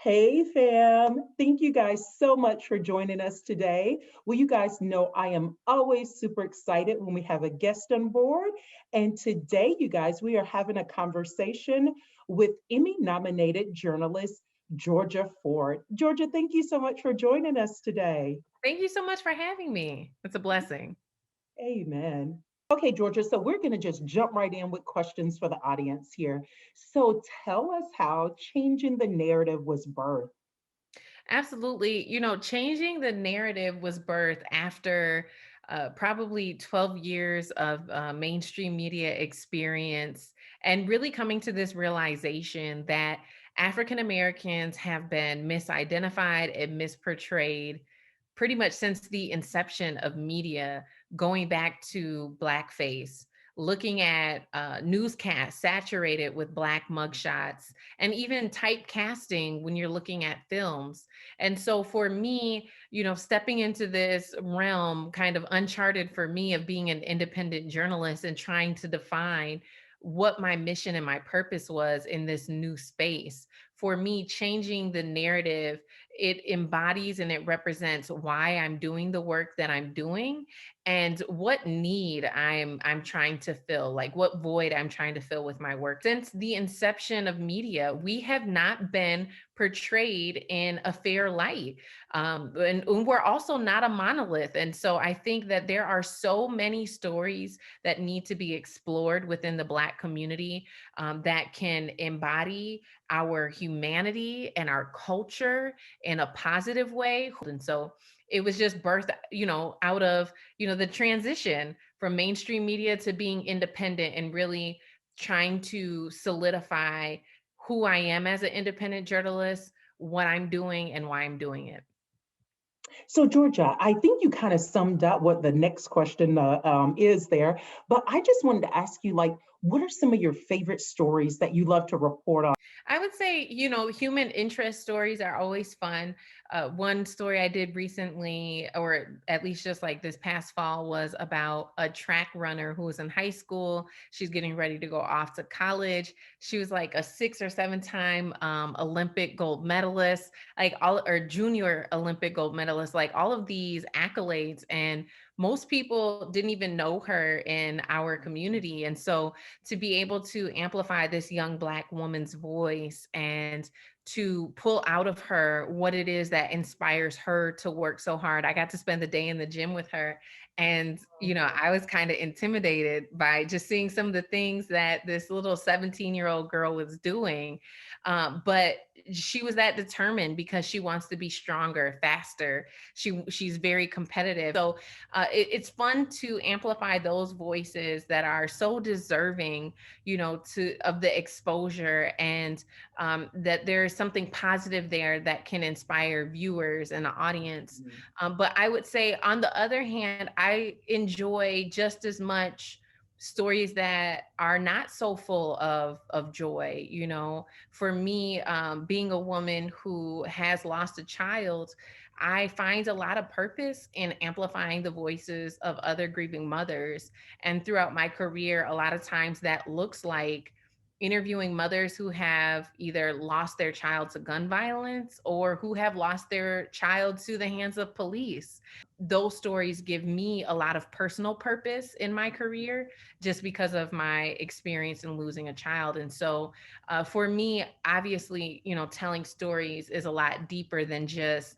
Hey fam, thank you guys so much for joining us today. Well, you guys know I am always super excited when we have a guest on board. And today, you guys, we are having a conversation with Emmy nominated journalist Georgia Ford. Georgia, thank you so much for joining us today. Thank you so much for having me. It's a blessing. Amen. Okay, Georgia, so we're going to just jump right in with questions for the audience here. So tell us how changing the narrative was birthed. Absolutely. Changing the narrative was birthed after probably 12 years of mainstream media experience and really coming to this realization that African Americans have been misidentified and misportrayed pretty much since the inception of media, going back to blackface, looking at newscasts saturated with black mugshots, and even typecasting when you're looking at films. And so for me, stepping into this realm, kind of uncharted for me, of being an independent journalist and trying to define what my mission and my purpose was in this new space. For me, changing the narrative, it embodies and it represents why I'm doing the work that I'm doing and what need I'm trying to fill, like what void I'm trying to fill with my work. Since the inception of media, we have not been portrayed in a fair light. And we're also not a monolith. And so I think that there are so many stories that need to be explored within the Black community, that can embody our humanity and our culture in a positive way. And so it was just birthed, out of, the transition from mainstream media to being independent and really trying to solidify who I am as an independent journalist, what I'm doing, and why I'm doing it. So, Georgia, I think you kind of summed up what the next question is there, but I just wanted to ask you, like, what are some of your favorite stories that you love to report on? I would say, human interest stories are always fun. One story I did recently, or at least just like this past fall, was about a track runner who was in high school. She's getting ready to go off to college. She was like a 6 or 7 time Olympic gold medalist, like all, or junior Olympic gold medalist, like all of these accolades. And most people didn't even know her in our community. And so to be able to amplify this young Black woman's voice and to pull out of her what it is that inspires her to work so hard. I got to spend the day in the gym with her. And, I was kind of intimidated by just seeing some of the things that this little 17-year-old girl was doing. But she was that determined because she wants to be stronger, faster. She's very competitive. So it's fun to amplify those voices that are so deserving, to of the exposure, and that there is something positive there that can inspire viewers and the audience. But I would say, on the other hand, I enjoy just as much stories that are not so full of joy. For me, being a woman who has lost a child, I find a lot of purpose in amplifying the voices of other grieving mothers. And throughout my career, a lot of times that looks like interviewing mothers who have either lost their child to gun violence or who have lost their child to the hands of police. Those stories give me a lot of personal purpose in my career just because of my experience in losing a child. And so for me, obviously, telling stories is a lot deeper than just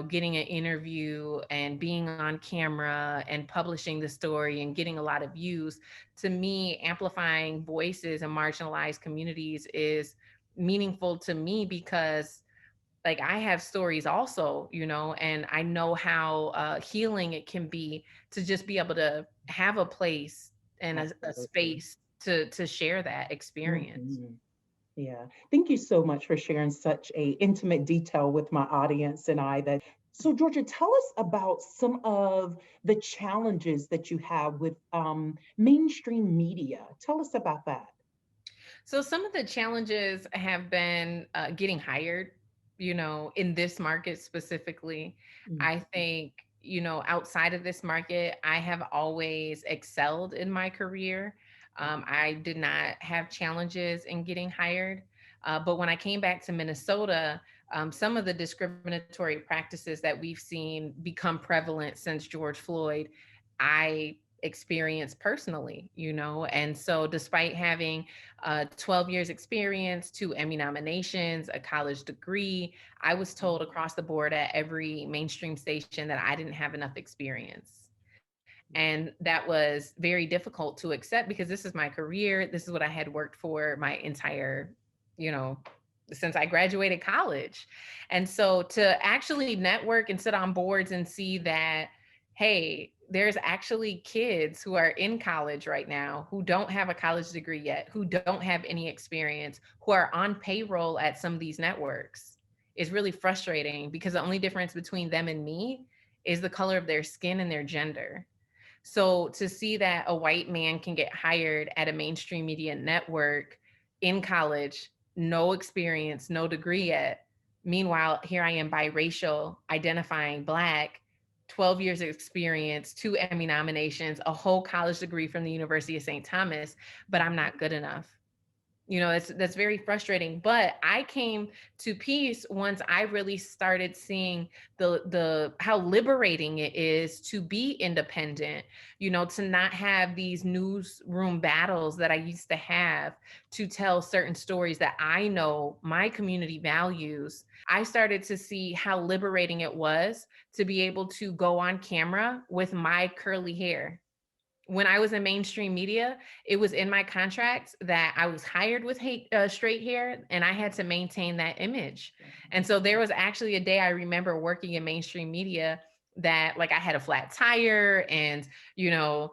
getting an interview and being on camera and publishing the story and getting a lot of views. To me, amplifying voices in marginalized communities is meaningful to me because, like, I have stories also, and I know how healing it can be to just be able to have a place and a Absolutely. space to share that experience. Mhm. Yeah. Thank you so much for sharing such a intimate detail with my audience and I that so Georgia, tell us about some of the challenges that you have with mainstream media. Tell us about that. So some of the challenges have been getting hired, in this market specifically. Mm. I think, outside of this market, I have always excelled in my career. I did not have challenges in getting hired. But when I came back to Minnesota, some of the discriminatory practices that we've seen become prevalent since George Floyd, I experienced personally, and so despite having 12 years experience, 2 Emmy nominations, a college degree, I was told across the board at every mainstream station that I didn't have enough experience. And that was very difficult to accept because this is my career. This is what I had worked for my entire, you know, since I graduated college. And so to actually network and sit on boards and see that, hey, there's actually kids who are in college right now who don't have a college degree yet, who don't have any experience, who are on payroll at some of these networks is really frustrating because the only difference between them and me is the color of their skin and their gender. So to see that a white man can get hired at a mainstream media network in college, no experience, no degree yet. Meanwhile, here I am biracial, identifying Black, 12 years of experience, 2 Emmy nominations, a whole college degree from the University of St. Thomas, but I'm not good enough. That's very frustrating, but I came to peace once I really started seeing the how liberating it is to be independent, to not have these newsroom battles that I used to have to tell certain stories that I know my community values. I started to see how liberating it was to be able to go on camera with my curly hair. When I was in mainstream media, it was in my contract that I was hired with straight hair and I had to maintain that image. And so there was actually a day I remember working in mainstream media that like I had a flat tire and, you know,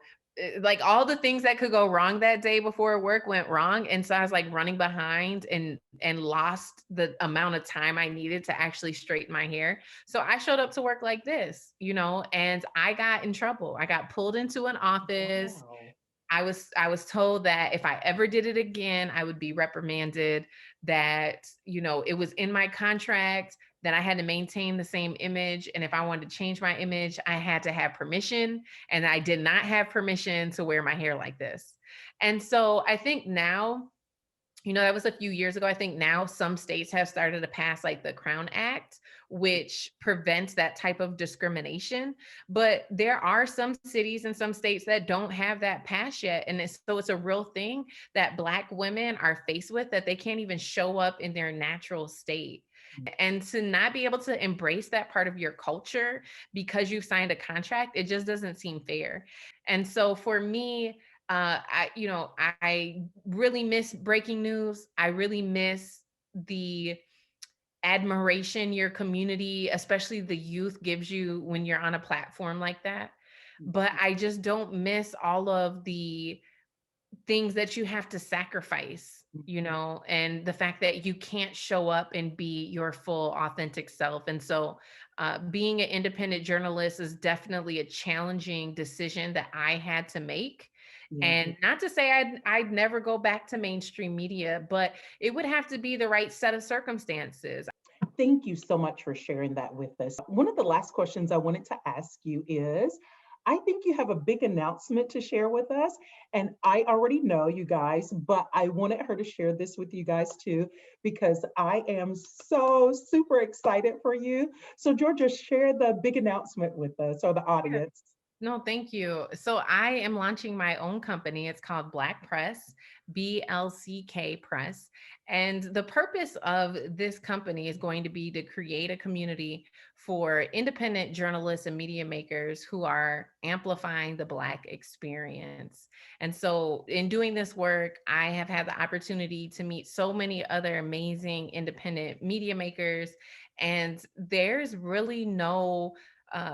like all the things that could go wrong that day before work went wrong. And so I was like running behind and lost the amount of time I needed to actually straighten my hair. So I showed up to work like this, and I got in trouble. I got pulled into an office. Wow. I was told that if I ever did it again, I would be reprimanded, that, it was in my contract that I had to maintain the same image. And if I wanted to change my image, I had to have permission. And I did not have permission to wear my hair like this. And so I think now, that was a few years ago. I think now some states have started to pass like the Crown Act, which prevents that type of discrimination. But there are some cities and some states that don't have that pass yet. And so it's a real thing that Black women are faced with, that they can't even show up in their natural state. And to not be able to embrace that part of your culture because you've signed a contract, it just doesn't seem fair. And so for me, I really miss breaking news. I really miss the admiration your community, especially the youth, gives you when you're on a platform like that. But I just don't miss all of the things that you have to sacrifice, and the fact that you can't show up and be your full authentic self. And so being an independent journalist is definitely a challenging decision that I had to make. Yeah. And not to say I'd never go back to mainstream media, but it would have to be the right set of circumstances. Thank you so much for sharing that with us. One of the last questions I wanted to ask you is, I think you have a big announcement to share with us. And I already know you guys, but I wanted her to share this with you guys too, because I am so super excited for you. So Georgia, share the big announcement with us or the audience. No, thank you. So I am launching my own company. It's called Black Press, BLCK Press. And the purpose of this company is going to be to create a community for independent journalists and media makers who are amplifying the Black experience. And so in doing this work, I have had the opportunity to meet so many other amazing independent media makers. And there's really no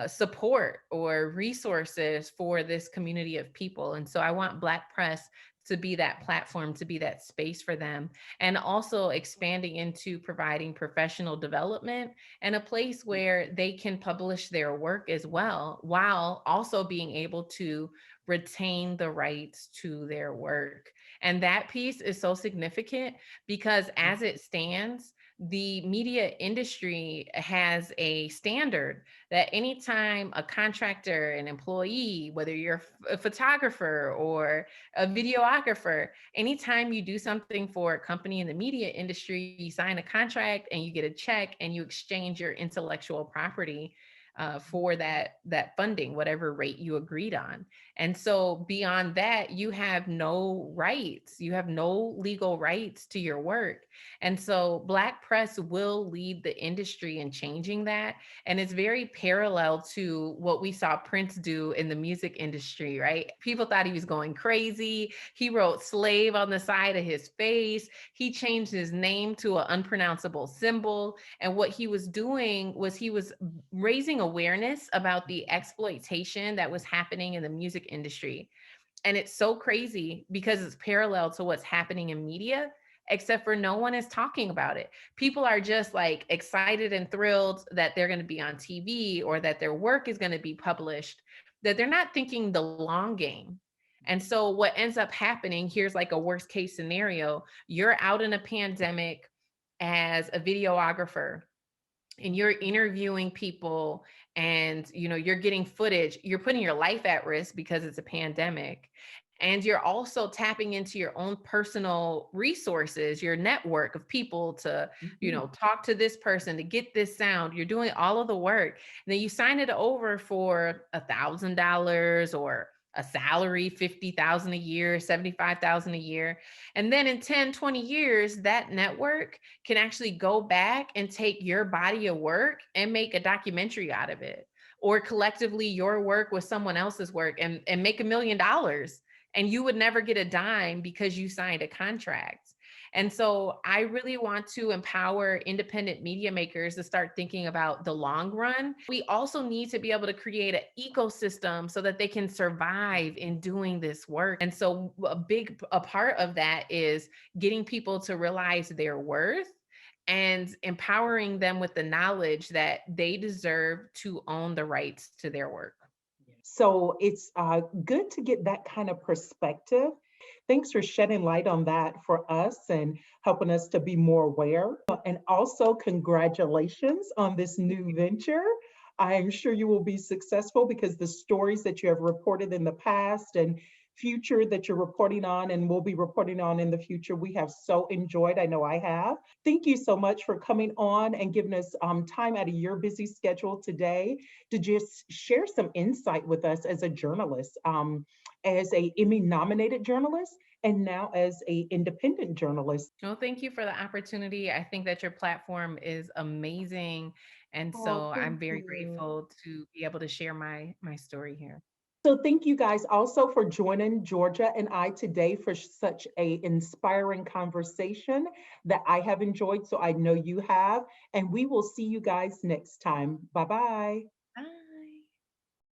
support or resources for this community of people. And so I want Black Press to be that platform, to be that space for them, and also expanding into providing professional development and a place where they can publish their work as well, while also being able to retain the rights to their work. And that piece is so significant because as it stands, the media industry has a standard that anytime a contractor, an employee, whether you're a photographer or a videographer, anytime you do something for a company in the media industry, you sign a contract and you get a check and you exchange your intellectual property for that funding, whatever rate you agreed on. And so beyond that, you have no rights. You have no legal rights to your work. And so Black press will lead the industry in changing that. And it's very parallel to what we saw Prince do in the music industry, right? People thought he was going crazy. He wrote slave on the side of his face. He changed his name to an unpronounceable symbol. And what he was doing was he was raising awareness about the exploitation that was happening in the music industry. And it's so crazy because it's parallel to what's happening in media, except for no one is talking about it. People are just like excited and thrilled that they're going to be on TV or that their work is going to be published, that they're not thinking the long game. And so what ends up happening, here's like a worst case scenario. You're out in a pandemic as a videographer and you're interviewing people, and you're getting footage, you're putting your life at risk because it's a pandemic, and you're also tapping into your own personal resources, your network of people to Mhm. talk to this person to get this sound. You're doing all of the work, and then you sign it over for $1,000 or a salary 50,000 a year, 75,000 a year. And then in 10, 20 years, that network can actually go back and take your body of work and make a documentary out of it, or collectively your work with someone else's work and make $1 million, and you would never get a dime because you signed a contract. And so I really want to empower independent media makers to start thinking about the long run. We also need to be able to create an ecosystem so that they can survive in doing this work. And so a part of that is getting people to realize their worth and empowering them with the knowledge that they deserve to own the rights to their work. So it's good to get that kind of perspective. Thanks for shedding light on that for us and helping us to be more aware. And also, congratulations on this new venture. I am sure you will be successful because the stories that you have reported in the past and future that you're reporting on and will be reporting on in the future, we have so enjoyed. I know I have. Thank you so much for coming on and giving us time out of your busy schedule today to just share some insight with us as a journalist, as a Emmy nominated journalist, and now as a independent journalist. Well, thank you for the opportunity. I think that your platform is amazing. And Oh, so thank I'm very you. grateful to be able to share my story here. So thank you guys also for joining Georgia and I today for such a inspiring conversation that I have enjoyed. So I know you have, and we will see you guys next time. Bye bye.